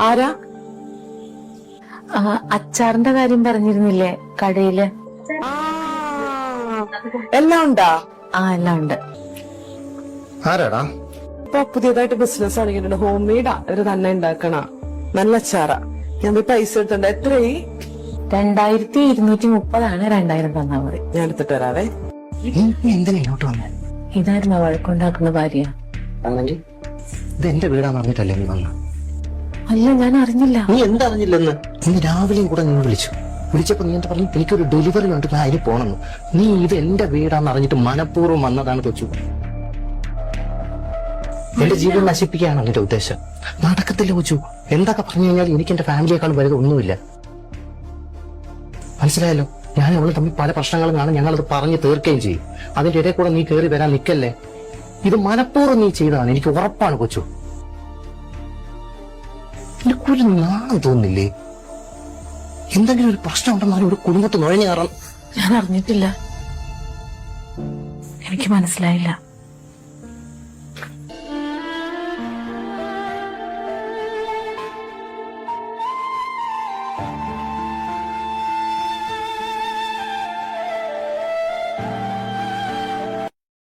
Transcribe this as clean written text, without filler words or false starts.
ആരാ? അച്ചാറിന്റെ കാര്യം പറഞ്ഞിരുന്നില്ലേ കടയില്? എല്ലാം ഉണ്ടാ? എല്ലാം ഉണ്ട്. ആരാടാ? ഇപ്പൊ പുതിയതായിട്ട് ബിസിനസ് തുടങ്ങിയിട്ടുണ്ട്. ഹോം മെയ്ഡാ, അവര് തന്നെ ഉണ്ടാക്കണ. നല്ല അച്ചാറാ. ഞാൻ പോയി പൈസ എടുത്തിട്ടുണ്ട്. എത്രയായി? 2230 2000 തന്നാ മതി. ഞാൻ എടുത്തിട്ട് വരാവേ. എന്തിനാ ഇങ്ങോട്ട് വന്നേ? ഇതായിരുന്നു വഴക്കുണ്ടാക്കുന്ന ഭാര്യ. ആണെങ്കിൽ ഇത് എന്റെ വീടാന്ന് പറഞ്ഞിട്ടല്ലേ നീ വന്ന? അല്ല, ഞാൻ അറിഞ്ഞില്ല. നീ എന്തറിഞ്ഞില്ലെന്ന്? ഇന്ന് രാവിലെയും കൂടെ നീ വിളിച്ചപ്പോ നീ എന്താ പറഞ്ഞു? എനിക്കൊരു ഡെലിവറി ഉണ്ട്, ഞാൻ അതിന് പോണെന്ന്. നീ ഇത് എന്റെ വീടാന്ന് അറിഞ്ഞിട്ട് മനഃപൂർവ്വം വന്നതാണ് കൊച്ചു. എന്റെ ജീവൻ നശിപ്പിക്കുകയാണ് നിന്റെ ഉദ്ദേശം. നടക്കത്തില്ല കൊച്ചു. എന്തൊക്കെ പറഞ്ഞു കഴിഞ്ഞാൽ എനിക്ക് എന്റെ ഫാമിലിയെക്കാളും വലുത് ഒന്നുമില്ല. മനസ്സിലായല്ലോ? ഞാൻ അവള് തമ്മിൽ പല പ്രശ്നങ്ങളും കാണും, ഞങ്ങളത് പറഞ്ഞു തീർക്കുകയും ചെയ്യും. അതിന്റെ ഇടയിൽ കൂടെ നീ കയറി വരാൻ നിൽക്കല്ലേ. ഇത് മനഃപൂർവ്വം നീ ചെയ്തതാണ്, എനിക്ക് ഉറപ്പാണ് കൊച്ചു. എനിക്കൊരു നാണം തോന്നില്ലേ? എന്തെങ്കിലും ഒരു പ്രശ്നം ഉണ്ടെന്നാലും ഒരു കുടുംബത്ത് നുഴഞ്ഞു കയറാൻ. ഞാൻ അറിഞ്ഞിട്ടില്ല, എനിക്ക് മനസ്സിലായില്ല.